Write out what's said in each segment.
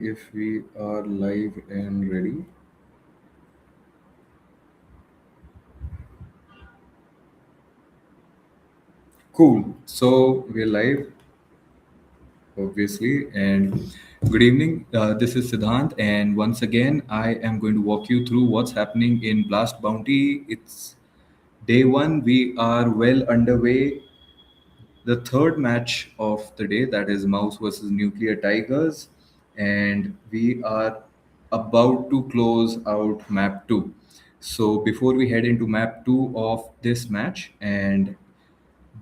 If we are live and ready. Cool. So we're live, obviously. And good evening. This is Siddhant. And once again, I am going to walk you through what's happening in Blast Bounty. It's day one. We are well underway. The third match of the day, that is Mouse versus Nuclear Tigers. And we are about to close out map two. So before we head into map two of this match and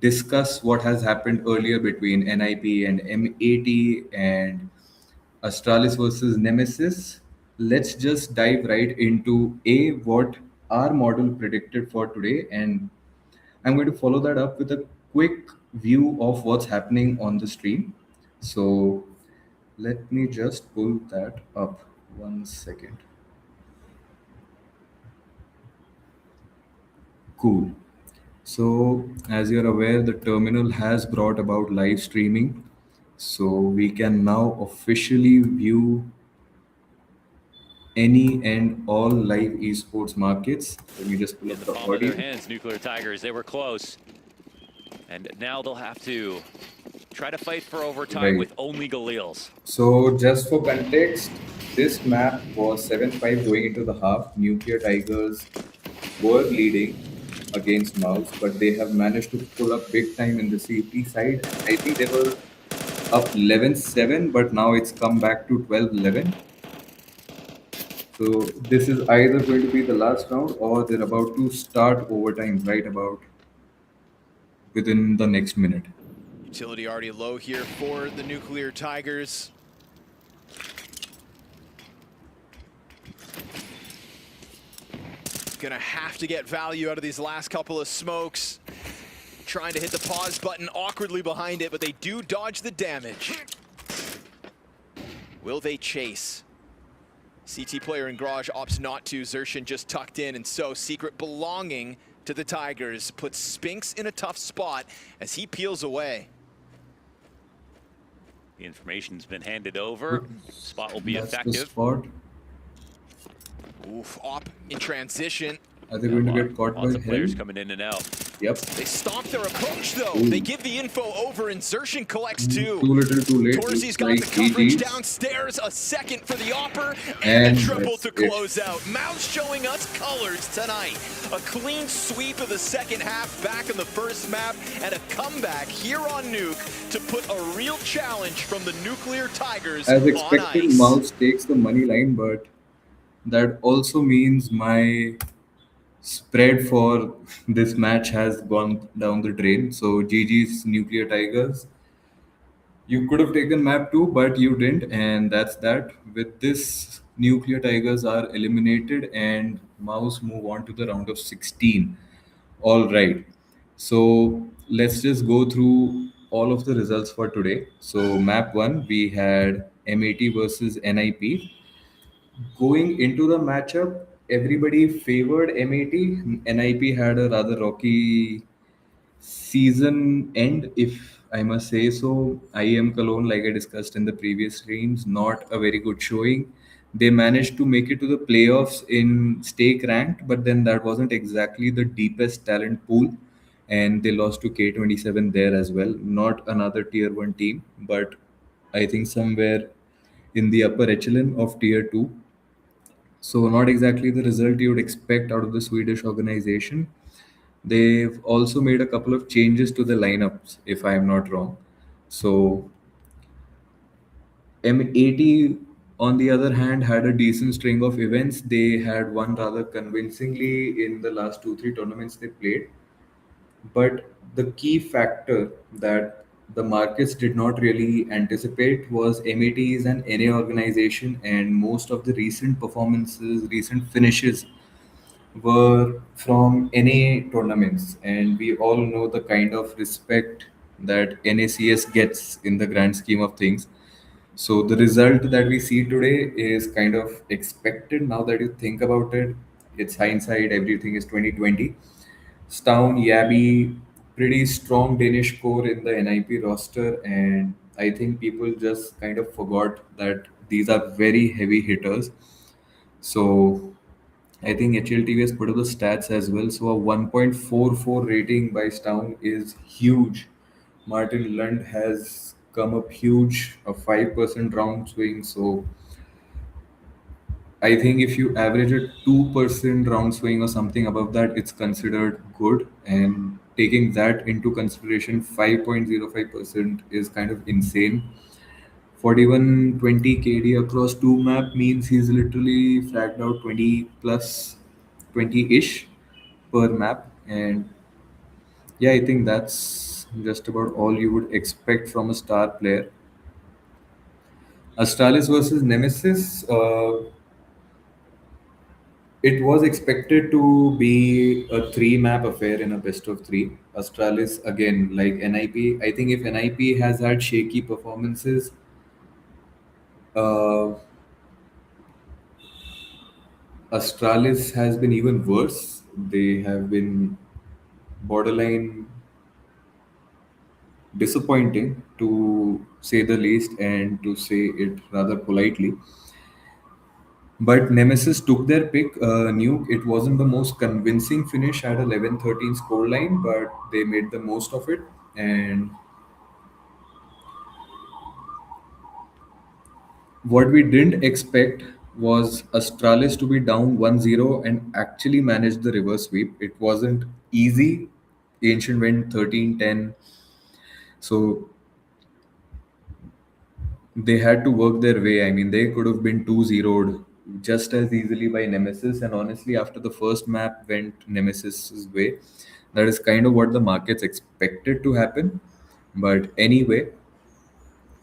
discuss what has happened earlier between NIP and M80 and Astralis versus Nemesis. Let's just dive right into what our model predicted for today, and I'm going to follow that up with a quick view of what's happening on the stream. So let me just pull that up 1 second. Cool. So, as you're aware, the terminal has brought about live streaming. So, we can now officially view any and all live esports markets. Let me just pull In up the the palm of their audio. hands, Nuclear Tigers, they were close. And now they'll have to try to fight for overtime Right. with only Galils. So, just for context, this map was 7-5 going into the half. Nuclear Tigers were leading against Mouse, but they have managed to pull up big time in the CT side. I think they were up 11-7, but now it's come back to 12-11. So this is either going to be the last round or they're about to start overtime right about within the next minute. Utility already low here for the Nuclear Tigers. Gonna have to get value out of these last couple of smokes. Trying to hit the pause button awkwardly behind it, but they do dodge the damage. Will they chase? CT player in Garage opts not to. Zershin just tucked in, and so Secret belonging to the Tigers puts Spinks in a tough spot as he peels away. The information's been handed over. Spot will be That's the effective. spot. Oof, op in transition. Are they going to get caught Lots by of hell? players coming in and out. Yep. They stomp their approach though. Ooh. They give the info over and Zershin collects Too two. little too late. Torzi's Looks got like the coverage GG's. downstairs. A second for the Opper and And a triple that's to it. close out. Mouse showing us colors tonight. A clean sweep of the second half back in the first map and a comeback here on Nuke to put a real challenge from the Nuclear Tigers As on expected, ice. Mouse takes the money line, but that also means my spread for this match has gone down the drain. So GG's Nuclear Tigers. You could have taken map two, but you didn't, and that's that. With this, Nuclear Tigers are eliminated, and Mouse move on to the round of 16. All right. So let's just go through all of the results for today. So map one, we had M80 versus NIP. Going into the matchup, everybody favored M80. NIP had a rather rocky season end, if I must say so. IEM Cologne, like I discussed in the previous streams, not a very good showing. They managed to make it to the playoffs in stake ranked, but then that wasn't exactly the deepest talent pool. And they lost to K27 there as well. Not another tier one team, but I think somewhere in the upper echelon of tier two. So, not exactly the result you would expect out of the Swedish organization. They've also made a couple of changes to the lineups, if I'm not wrong. So, M80, on the other hand, had a decent string of events. They had won rather convincingly in the last 2 3 tournaments they played. But the key factor that the markets did not really anticipate was M80 is an NA organization, and most of the recent performances, recent finishes were from NA tournaments, and we all know the kind of respect that NACS gets in the grand scheme of things. So the result that we see today is kind of expected now that you think about it. It's hindsight, everything is 2020. Stown, Yabi, pretty strong Danish core in the NIP roster, and I think people just kind of forgot that these are very heavy hitters. So I think HLTV has put up the stats as well. So a 1.44 rating by Stown is huge. Martin Lund has come up huge, a 5% round swing. So I think if you average a 2% round swing or something above that, it's considered good. And taking that into consideration, 5.05% is kind of insane. 4120 KD across two map means he's literally fragged out 20 plus 20-ish per map. And yeah, I think that's just about all you would expect from a star player. Astralis versus Nemesis. It was expected to be a three map affair in a best of three. Astralis, again, like NIP, I think if NIP has had shaky performances, uh, Astralis has been even worse. They have been borderline disappointing, to say the least, and to say it rather politely. But Nemesis took their pick. Nuke, it wasn't the most convincing finish at 11-13 scoreline, but they made the most of it. And what we didn't expect was Astralis to be down 1-0 and actually manage the reverse sweep. It wasn't easy. Ancient went 13-10. So they had to work their way. I mean, they could have been 2-0'd just as easily by Nemesis. And honestly, after the first map went Nemesis's way, that is kind of what the markets expected to happen. But anyway,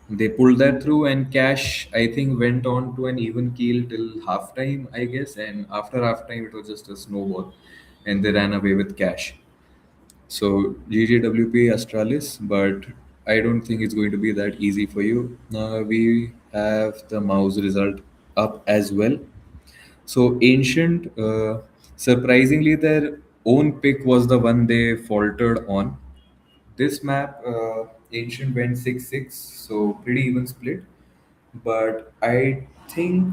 they pulled that through, and Cash, I think, went on to an even keel till halftime, I guess. And after halftime, it was just a snowball, and they ran away with Cash. So GGWP Astralis, but I don't think it's going to be that easy for you. We have the mouse result up as well. So Ancient, surprisingly, their own pick was the one they faltered on. This map, Ancient went 6-6, so pretty even split. But I think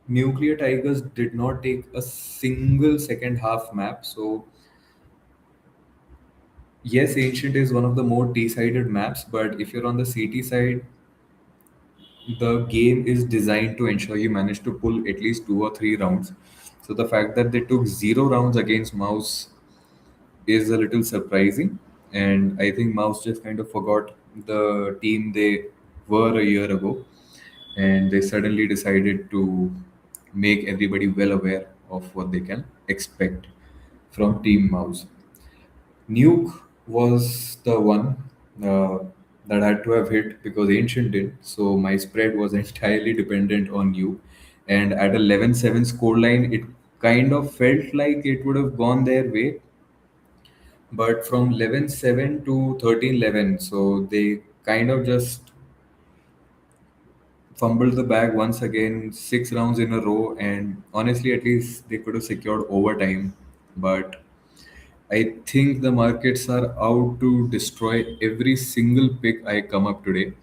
Nuclear Tigers did not take a single second half map. So yes, Ancient is one of the more T-sided maps, but if you're on the CT side, the game is designed to ensure you manage to pull at least 2 or 3 rounds. So the fact that they took 0 rounds against Mouse is a little surprising, and I think Mouse just kind of forgot the team they were a year ago, and they suddenly decided to make everybody well aware of what they can expect from Team Mouse. Nuke was the one uh, that had to have hit because Ancient did. So my spread was entirely dependent on Nuke. And at 11-7 scoreline, it kind of felt like it would have gone their way. But from 11-7 to 13-11, so they kind of just fumbled the bag once again, 6 rounds in a row. And honestly, at least they could have secured overtime. But I think the markets are out to destroy every single pick I come up today.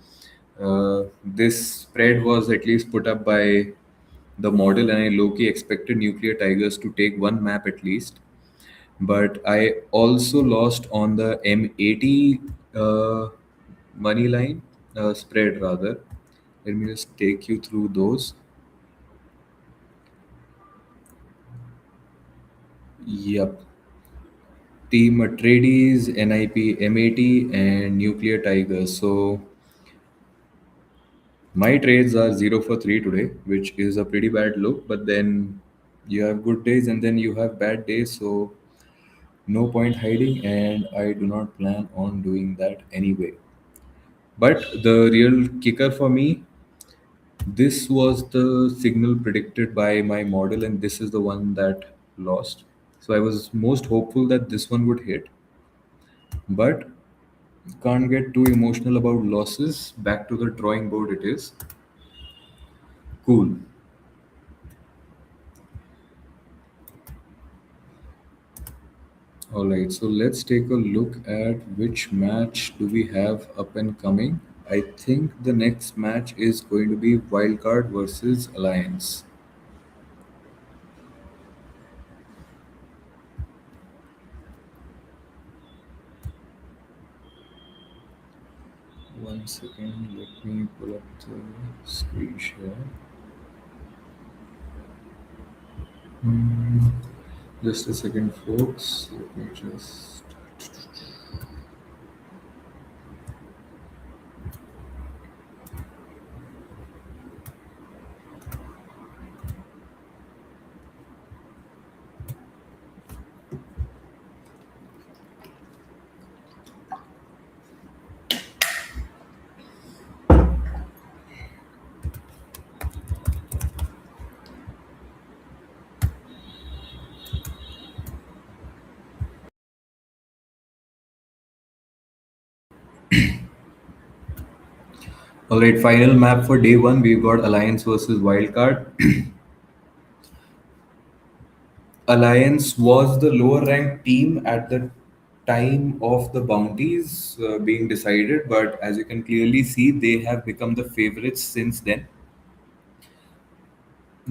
This spread was at least put up by the model, and I low-key expected Nuclear Tigers to take one map at least. But I also lost on the M80 money line spread rather. Let me just take you through those. Yep. Team Atreides, NIP M80, and Nuclear Tigers. So my trades are 0 for 3 today, which is a pretty bad look. But then you have good days and then you have bad days. So no point hiding, and I do not plan on doing that anyway. But the real kicker for me, this was the signal predicted by my model, and this is the one that lost. So I was most hopeful that this one would hit, but can't get too emotional about losses. Back to the drawing board, it is. Cool. All right, so let's take a look at which match do we have up and coming. I think the next match is going to be Wildcard versus Alliance. One second, let me pull up the screen share. Hmm, just a second, folks. Let me just. Alright, final map for day one. We've got Alliance versus Wildcard. Alliance was the lower ranked team at the time of the bounties being decided, but as you can clearly see, they have become the favorites since then.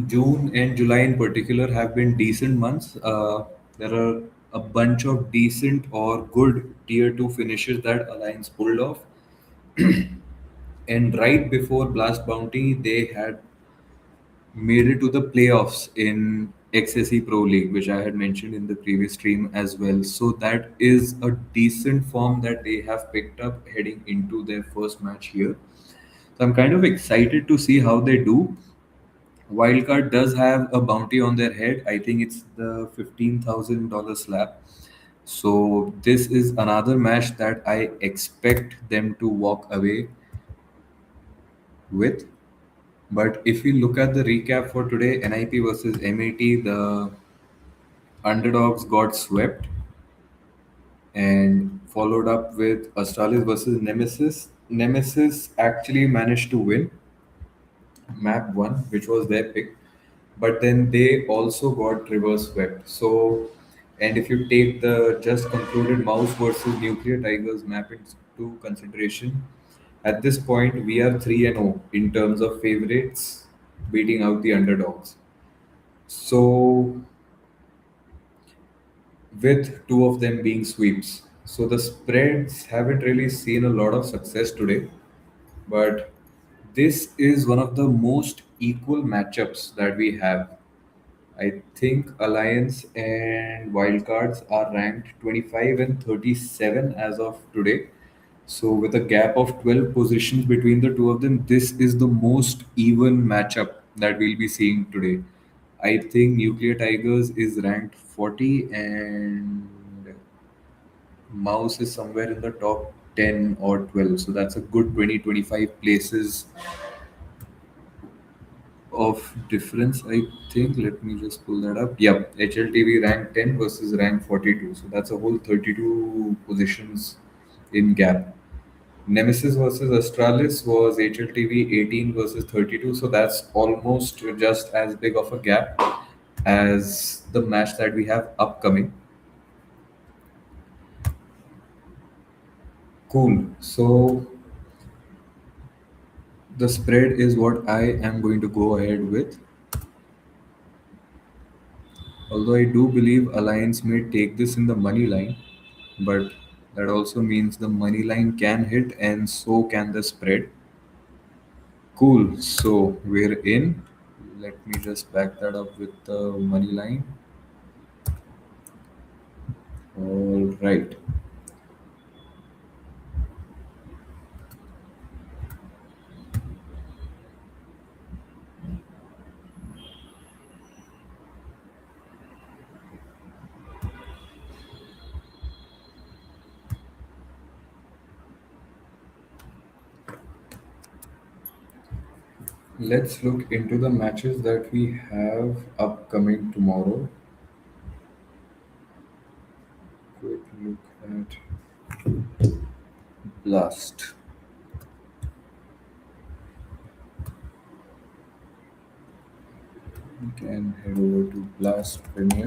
June and July, in particular, have been decent months. There are a bunch of decent or good tier 2 finishes that Alliance pulled off. And right before Blast Bounty, they had made it to the playoffs in XSE Pro League, which I had mentioned in the previous stream as well. So that is a decent form that they have picked up heading into their first match here. So I'm kind of excited to see how they do. Wildcard does have a bounty on their head. I think it's the $15,000 slab. So this is another match that I expect them to walk away with. But if we look at the recap for today, NIP versus MAT, the underdogs got swept and followed up with Astralis versus Nemesis. Nemesis actually managed to win map one, which was their pick, but then they also got reverse swept. So, and if you take the just concluded Mouse versus Nuclear Tigers map into consideration, at this point we are 3 and 0 in terms of favorites beating out the underdogs. So, with two of them being sweeps. So the spreads haven't really seen a lot of success today, but this is one of the most equal matchups that we have. I think Alliance and Wildcards are ranked 25 and 37 as of today. So, with a gap of 12 positions between the two of them, this is the most even matchup that we'll be seeing today. I think Nuclear Tigers is ranked 40 and Mouse is somewhere in the top 10 or 12. So, that's a good 20-25 places of difference, I think. Let me just pull that up. Yep, HLTV rank 10 versus rank 42. So that's a whole 32 positions in gap. Nemesis versus Astralis was HLTV 18 versus 32. So that's almost just as big of a gap as the match that we have upcoming. Cool. So the spread is what I am going to go ahead with. Although I do believe Alliance may take this in the money line, but that also means the money line can hit and so can the spread. Cool. So we're in. Let me just back that up with the money line. All right. Let's look into the matches that we have upcoming tomorrow. Quick look at Blast. We can head over to Blast Premier.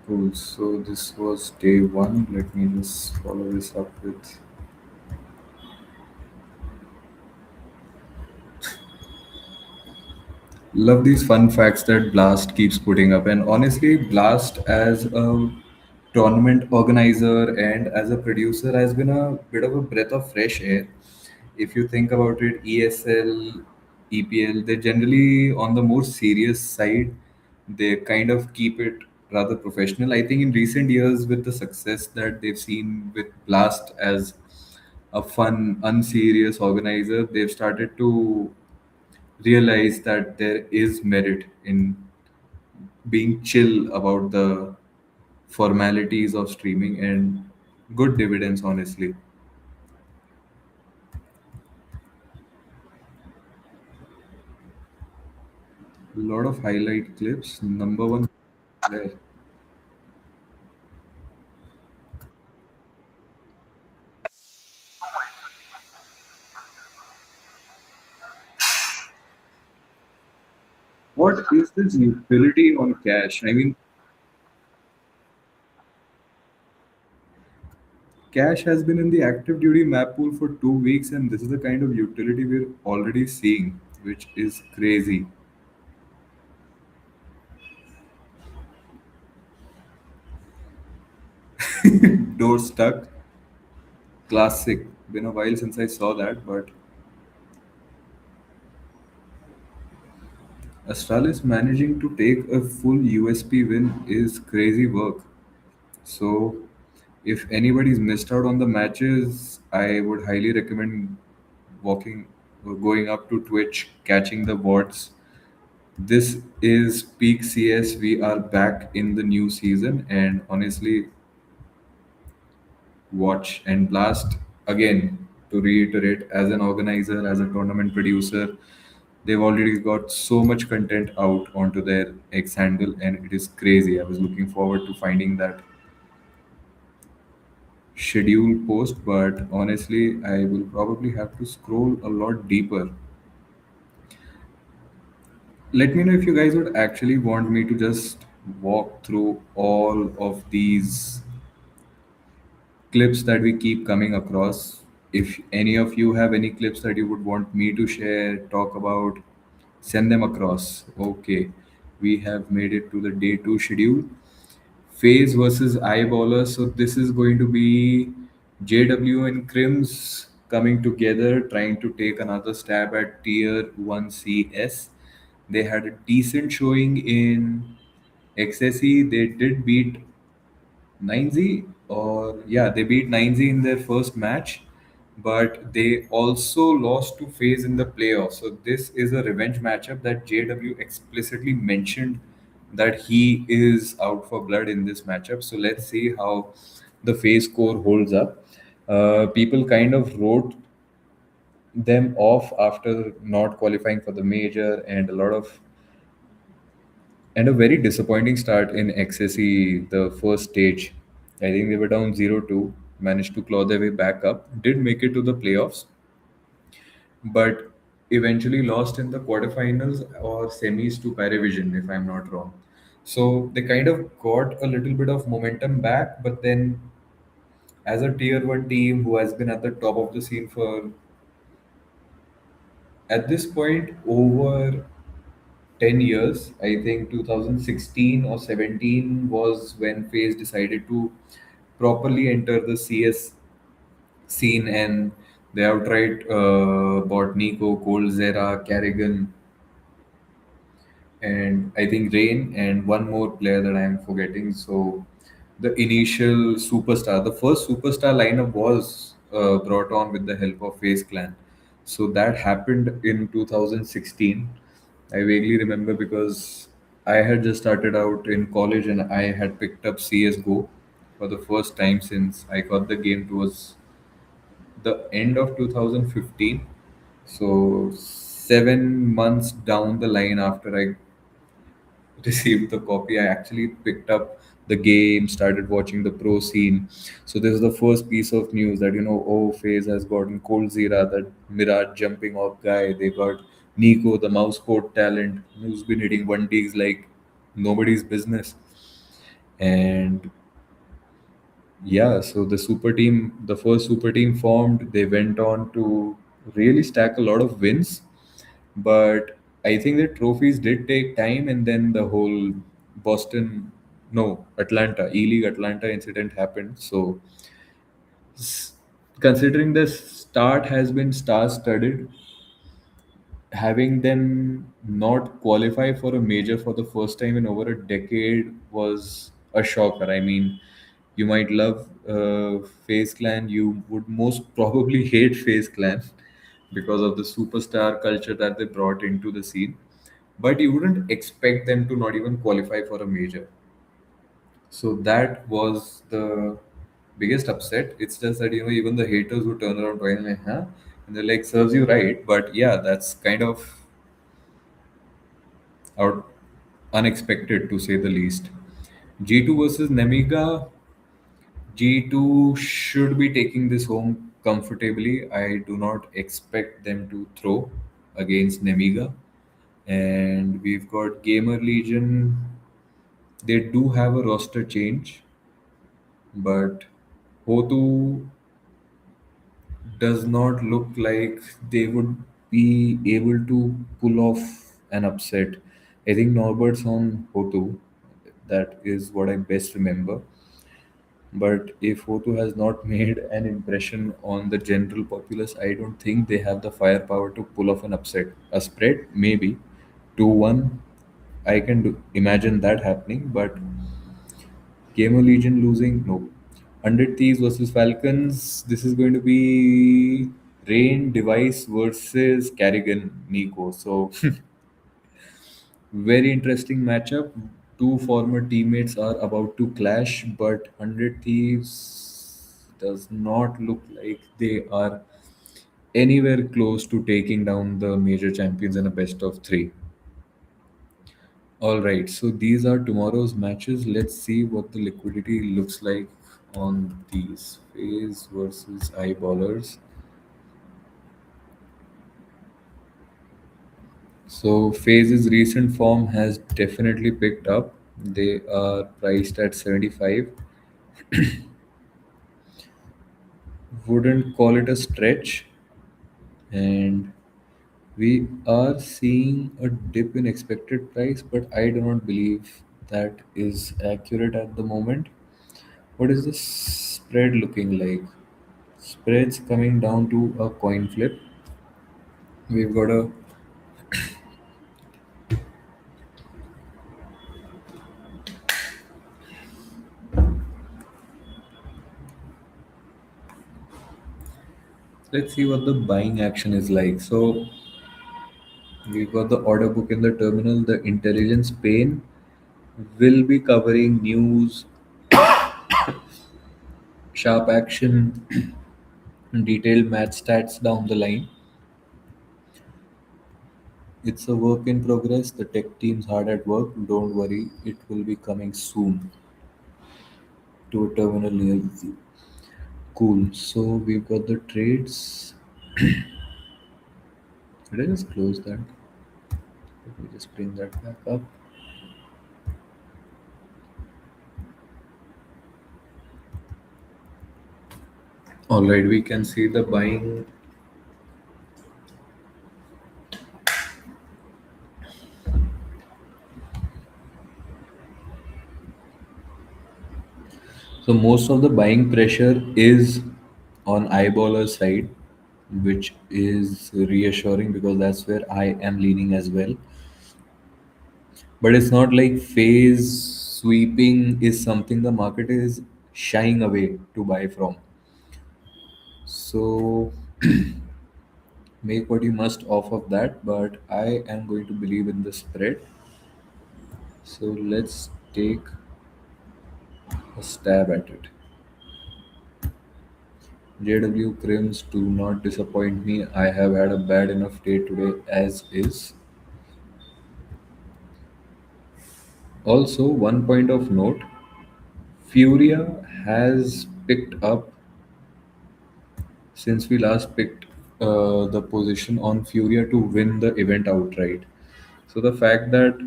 Cool. So this was day one. Let me just follow this up with. Love these fun facts that Blast keeps putting up. And honestly, Blast as a tournament organizer and as a producer has been a bit of a breath of fresh air. If you think about it, ESL, EPL, they're generally on the more serious side. They kind of keep it rather professional. I think in recent years, with the success that they've seen with Blast as a fun, unserious organizer, they've started to realize that there is merit in being chill about the formalities of streaming and good dividends, honestly. A lot of highlight clips. Number one player. What is this utility on cash? I mean, cash has been in the active duty map pool for 2 weeks, and this is the kind of utility we're already seeing, which is crazy. Door stuck. Classic. Been a while since I saw that, but Astralis managing to take a full USP win is crazy work. So, if anybody's missed out on the matches, I would highly recommend walking or going up to Twitch, catching the VODs. This is peak CS. We are back in the new season, and honestly, watch and blast again. To reiterate, as an organizer, as a tournament producer, they've already got so much content out onto their X handle, and it is crazy. I was looking forward to finding that schedule post, but honestly, I will probably have to scroll a lot deeper. Let me know if you guys would actually want me to just walk through all of these clips that we keep coming across. If any of you have any clips that you would want me to share, talk about, send them across. Okay, we have made it to the day two schedule. Phase versus Eyeballer. So this is going to be JW and Crims coming together, trying to take another stab at Tier 1 CS. They had a decent showing in XSE. They did beat 9Z, or yeah, they beat 9Z in their first match, but they also lost to FaZe in the playoffs. So this is a revenge matchup that JW explicitly mentioned that he is out for blood in this matchup. So let's see how the FaZe score holds up. People kind of wrote them off after not qualifying for the major, and a very disappointing start in XSE, the first stage. I think they were down 0-2, managed to claw their way back up, did make it to the playoffs, but eventually lost in the quarterfinals or semis to Paravision, if I'm not wrong. So they kind of got a little bit of momentum back, but then as a tier one team who has been at the top of the scene for at this point over 10 years. I think 2016 or 17 was when FaZe decided to properly enter the CS scene, and they outright bought Nico, Coldzera, Carrigan, and I think Rain, and one more player that I am forgetting. So the initial superstar, the first superstar lineup was brought on with the help of FaZe Clan. So that happened in 2016. I vaguely remember because I had just started out in college and I had picked up CS:GO for the first time since I got the game towards the end of 2015. So 7 months down the line after I received the copy, I actually picked up the game, started watching the pro scene. So this is the first piece of news that oh, FaZe has gotten Cold Zera, that Mirage jumping off guy. They got Nico, the mouse code talent, who's been hitting one Ds like nobody's business. And yeah, so the first super team formed, they went on to really stack a lot of wins. But I think the trophies did take time, and then the whole Boston, no, Atlanta, E League Atlanta incident happened. So, s- considering the start has been star studded, having them not qualify for a major for the first time in over a decade was a shocker. I mean, you might love FaZe Clan, you would most probably hate FaZe Clan because of the superstar culture that they brought into the scene. But you wouldn't expect them to not even qualify for a major. So that was the biggest upset. It's just that even the haters would turn around going like, huh? And they're like, serves you right. But yeah, that's kind of out unexpected to say the least. G2 versus Nemiga. G2 should be taking this home comfortably. I do not expect them to throw against Nemiga. And we've got Gamer Legion. They do have a roster change, but Hotu does not look like they would be able to pull off an upset. I think Norbert's on Hotu. That is what I best remember. But if Hotu has not made an impression on the general populace, I don't think they have the firepower to pull off an upset. A spread, maybe. 2-1, I can imagine that happening, but Gamer Legion losing, no. 100 Thieves versus Falcons. This is going to be Rain Device versus Carrigan Nico. So, very interesting matchup. Two former teammates are about to clash, but 100 Thieves does not look like they are anywhere close to taking down the major champions in a best of three. All right, so these are tomorrow's matches. Let's see what the liquidity looks like on these. FaZe versus Eyeballers. So FaZe's recent form has definitely picked up. They are priced at 75. Wouldn't call it a stretch, and we are seeing a dip in expected price, but I do not believe that is accurate at the moment. What is the spread looking like? Spreads coming down to a coin flip. We've got a let's see what the buying action is like. So we've got the order book in the terminal. The intelligence pane will be covering news, sharp action, detailed match stats down the line. It's a work in progress. The tech team's hard at work. Don't worry, it will be coming soon to a terminal near you. Cool. So we've got the trades. Did I just close that? Let me just bring that back up. All right, we can see the buying. So most of the buying pressure is on eyeballer side, which is reassuring because that's where I am leaning as well. But it's not like phase sweeping is something the market is shying away to buy from. So make what you must off of that, but I am going to believe in the spread. So let's take a stab at it. JW Crims, do not disappoint me. I have had a bad enough day today as is. Also, one point of note, Furia has picked up since we last picked the position on Furia to win the event outright. So the fact that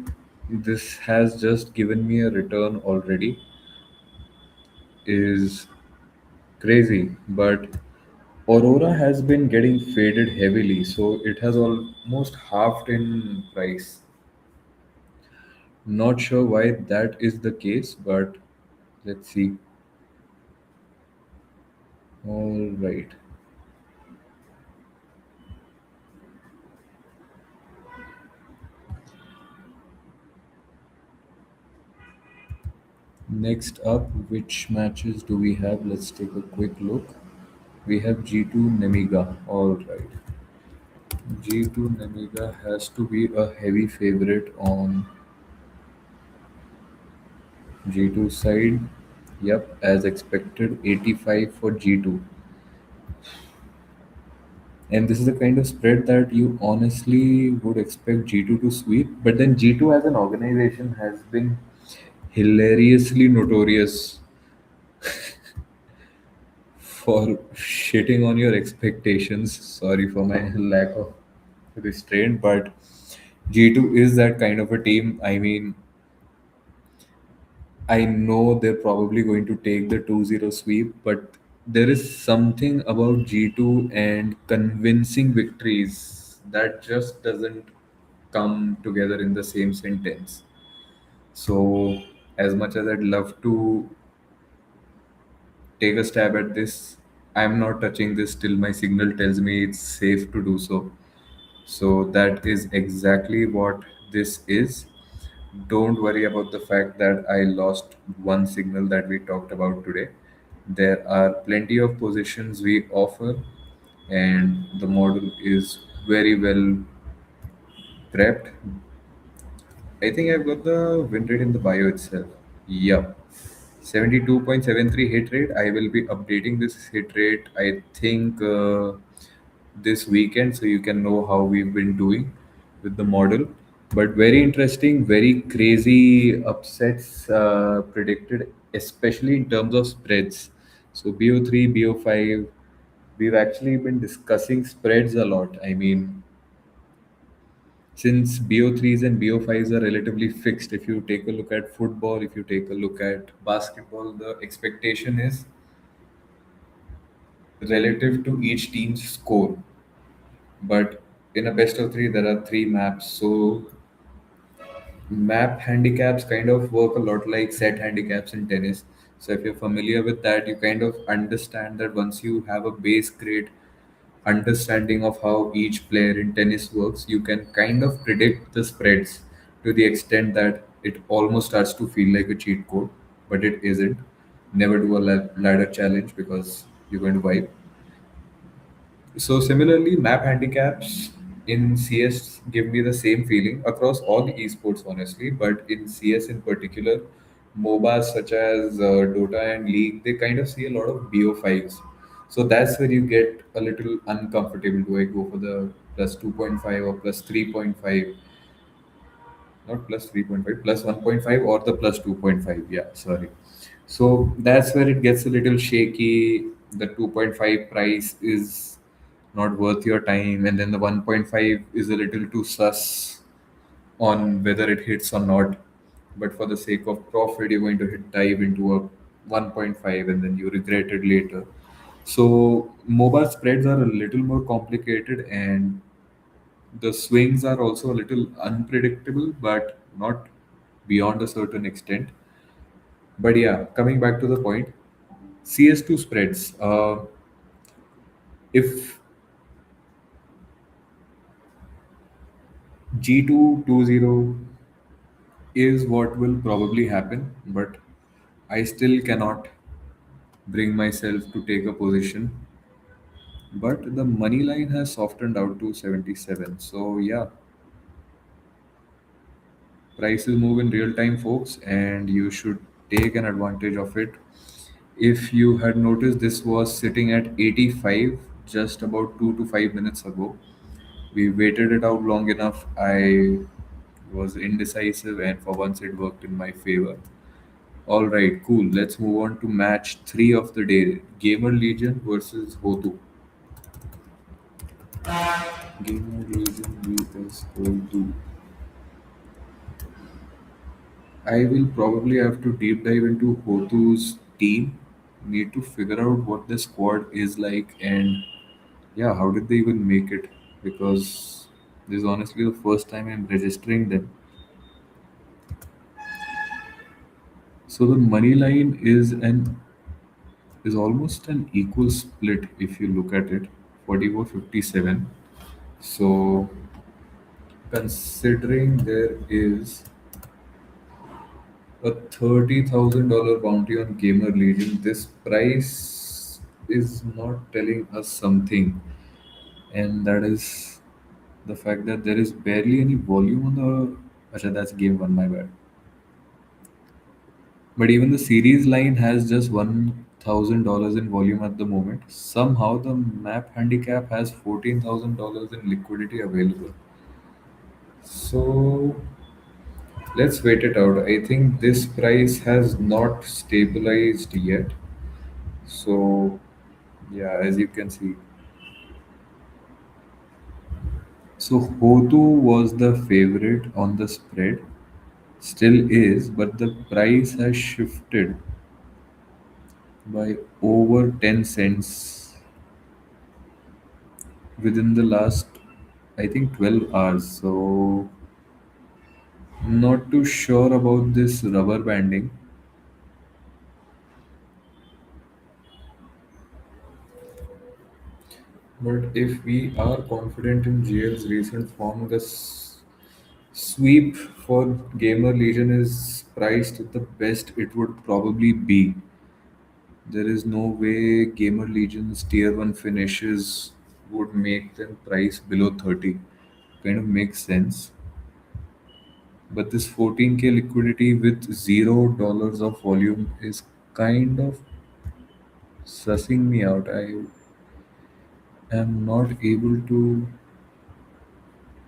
this has just given me a return already, is crazy, but Aurora has been getting faded heavily, so it has almost halved in price. Not sure why that is the case, but let's see. All right. Next up, which matches do we have? Let's take a quick look. We have G2 Nemiga. All right. G2 Nemiga has to be a heavy favorite on G2 side. Yep, as expected, 85 for G2. And this is the kind of spread that you honestly would expect G2 to sweep. But then G2 as an organization has been hilariously notorious for shitting on your expectations. Sorry for my lack of restraint, but G2 is that kind of a team. I mean, I know they're probably going to take the 2-0 sweep, but there is something about G2 and convincing victories that just doesn't come together in the same sentence. So, as much as I'd love to take a stab at this, I'm not touching this till my signal tells me it's safe to do so. So, that is exactly what this is. Don't worry about the fact that I lost one signal that we talked about today. There are plenty of positions we offer, and the model is very well prepped. I think I've got the win rate in the bio itself. Yup. 72.73 hit rate. I will be updating this hit rate, I think, this weekend, so you can know how we've been doing with the model. But very interesting, very crazy upsets predicted, especially in terms of spreads. So BO3, BO5, we've actually been discussing spreads a lot. I mean, since BO3s and BO5s are relatively fixed, if you take a look at football, if you take a look at basketball, the expectation is relative to each team's score. But in a best of three, there are three maps. So map handicaps kind of work a lot like set handicaps in tennis. So if you're familiar with that, you kind of understand that once you have a base grade understanding of how each player in tennis works, you can kind of predict the spreads to the extent that it almost starts to feel like a cheat code, but it isn't. Never do a ladder challenge because you're going to wipe. So similarly, map handicaps in CS give me the same feeling across all the esports, honestly. But in CS in particular, MOBAs such as Dota and League, they kind of see a lot of BO5s. So that's where you get a little uncomfortable. Do I go for the plus 2.5 or plus 3.5? Not plus 3.5, plus 1.5 or the plus 2.5. Yeah, sorry. So that's where it gets a little shaky. The 2.5 price is not worth your time, and then the 1.5 is a little too sus on whether it hits or not. But for the sake of profit, you're going to dive into a 1.5 and then you regret it later. So mobile spreads are a little more complicated, and the swings are also a little unpredictable, but not beyond a certain extent. But yeah, coming back to the point, CS2 spreads. If G2 2-0 is what will probably happen, but I still cannot bring myself to take a position. But the money line has softened out to 77. So yeah, prices move in real time, folks, and you should take an advantage of it. If you had noticed, this was sitting at 85 just about 2 to 5 minutes ago. We waited it out long enough. I was indecisive, and for once, it worked in my favor. All right, cool. Let's move on to match three of the day. Gamer Legion versus Hotu. Gamer Legion vs Hotu. I will probably have to deep dive into Hotu's team need to figure out what the squad is like, and yeah, how did they even make it? Because this is honestly the first time I'm registering them. So the money line is almost an equal split if you look at it, 44-57. So considering there is a $30,000 bounty on Gamer Legion, this price is not telling us something, and that is the fact that there is barely any volume on the. Acha, that's game one, my bad. But even the series line has just $1,000 in volume at the moment. Somehow the map handicap has $14,000 in liquidity available. So let's wait it out. I think this price has not stabilized yet. So yeah, as you can see. So Hotu was the favorite on the spread, still is, but the price has shifted by over 10 cents within the last, I think, 12 hours. So not too sure about this rubber banding. But if we are confident in GL's recent form, this sweep for Gamer Legion is priced at the best it would probably be. There is no way Gamer Legion's tier 1 finishes would make them price below 30. Kind of makes sense. But this 14K liquidity with $0 of volume is kind of sussing me out. I am not able to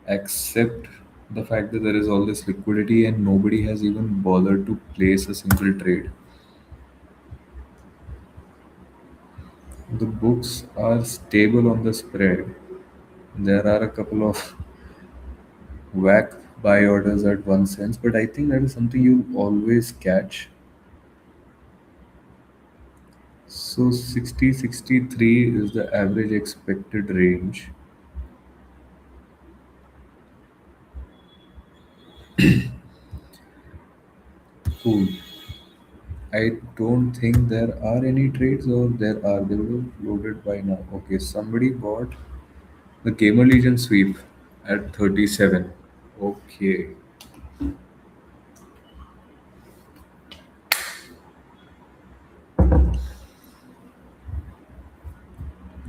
accept the fact that there is all this liquidity and nobody has even bothered to place a single trade. The books are stable on the spread. There are a couple of whack buy orders at 1 cent, but I think that is something you always catch. So 60-63 is the average expected range. Cool. I don't think there are any trades, or there are. They were loaded by now. Okay, somebody bought the Gamer Legion sweep at 37. Okay.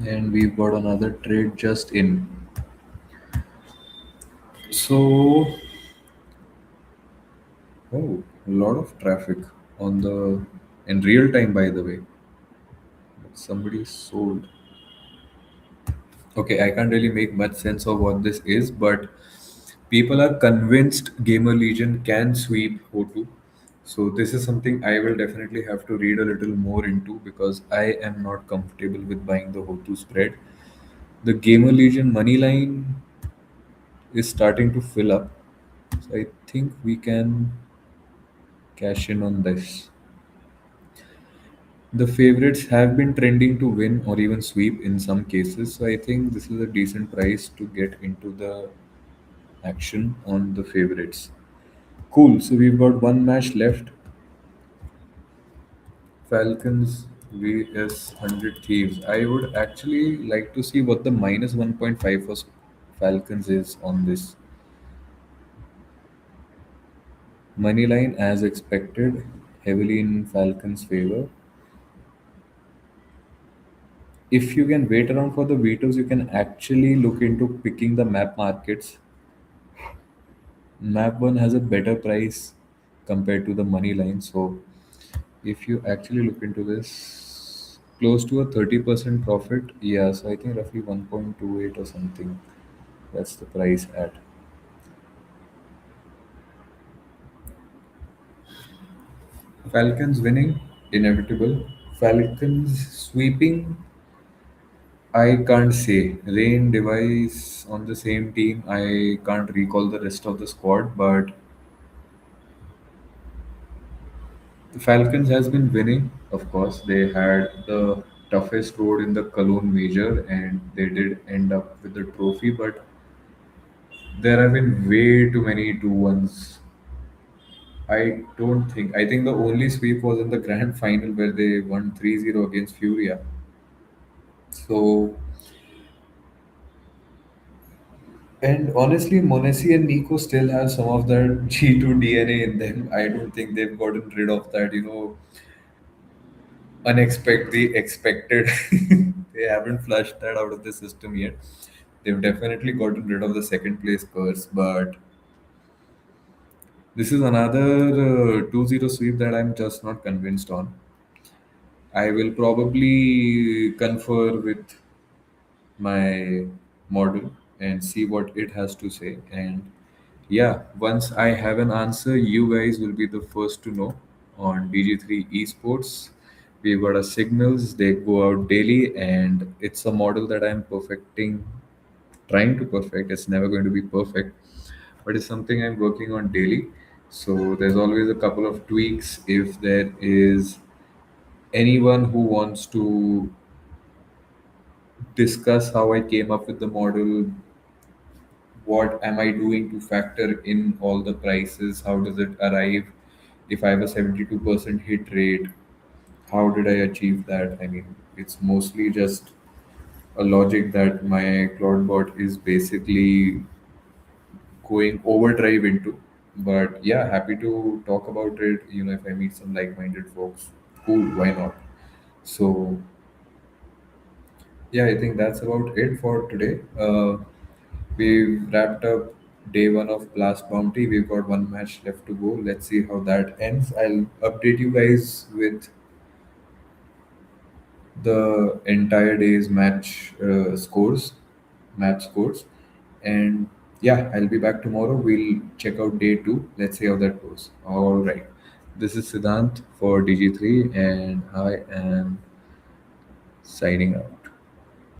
And we've got another trade just in. So, oh, a lot of traffic on the in real time, by the way. Somebody sold. Okay, I can't really make much sense of what this is, but people are convinced Gamer Legion can sweep O2. So this is something I will definitely have to read a little more into because I am not comfortable with buying the O2 spread. The Gamer Legion money line is starting to fill up. So I think we can cash in on this. The favorites have been trending to win or even sweep in some cases. So I think this is a decent price to get into the action on the favorites. Cool. So we've got one match left. Falcons vs 100 Thieves. I would actually like to see what the minus 1.5 for Falcons is on this. Money line as expected, heavily in Falcons' favor. If you can wait around for the vetoes, you can actually look into picking the map markets. Map 1 has a better price compared to the money line. So if you actually look into this, close to a 30% profit. Yeah, so I think roughly 1.28 or something. That's the price at. Falcons winning, inevitable. Falcons sweeping, I can't say. Rain device on the same team. I can't recall the rest of the squad, but the Falcons has been winning Of course, they had the toughest road in the Cologne Major, and they did end up with the trophy. But there have been way too many 2-1s. I don't think. I think the only sweep was in the grand final where they won 3-0 against Furia. So, and honestly, Monesi and Nico still have some of that G2 DNA in them. I don't think they've gotten rid of that, unexpectedly expected. They haven't flushed that out of the system yet. They've definitely gotten rid of the second place curse, but this is another 2-0 sweep that I'm just not convinced on. I will probably confer with my model and see what it has to say. And yeah, once I have an answer, you guys will be the first to know on DG3 Esports. We've got our signals, they go out daily, and it's a model that I'm perfecting, trying to perfect. It's never going to be perfect, but it's something I'm working on daily. So there's always a couple of tweaks if there is anyone who wants to discuss how I came up with the model, what am I doing to factor in all the prices, how does it arrive, if I have a 72% hit rate, how did I achieve that? I mean, it's mostly just a logic that my Claude bot is basically going overdrive into. But yeah, happy to talk about it. If I meet some like-minded folks, cool, why not? So yeah, I think that's about it for today. We've wrapped up day one of Blast Bounty. We've got one match left to go. Let's see how that ends. I'll update you guys with the entire day's match scores, and yeah, I'll be back tomorrow. We'll check out day two. Let's see how that goes. All right. This is Siddhant for DG3, and I am signing out.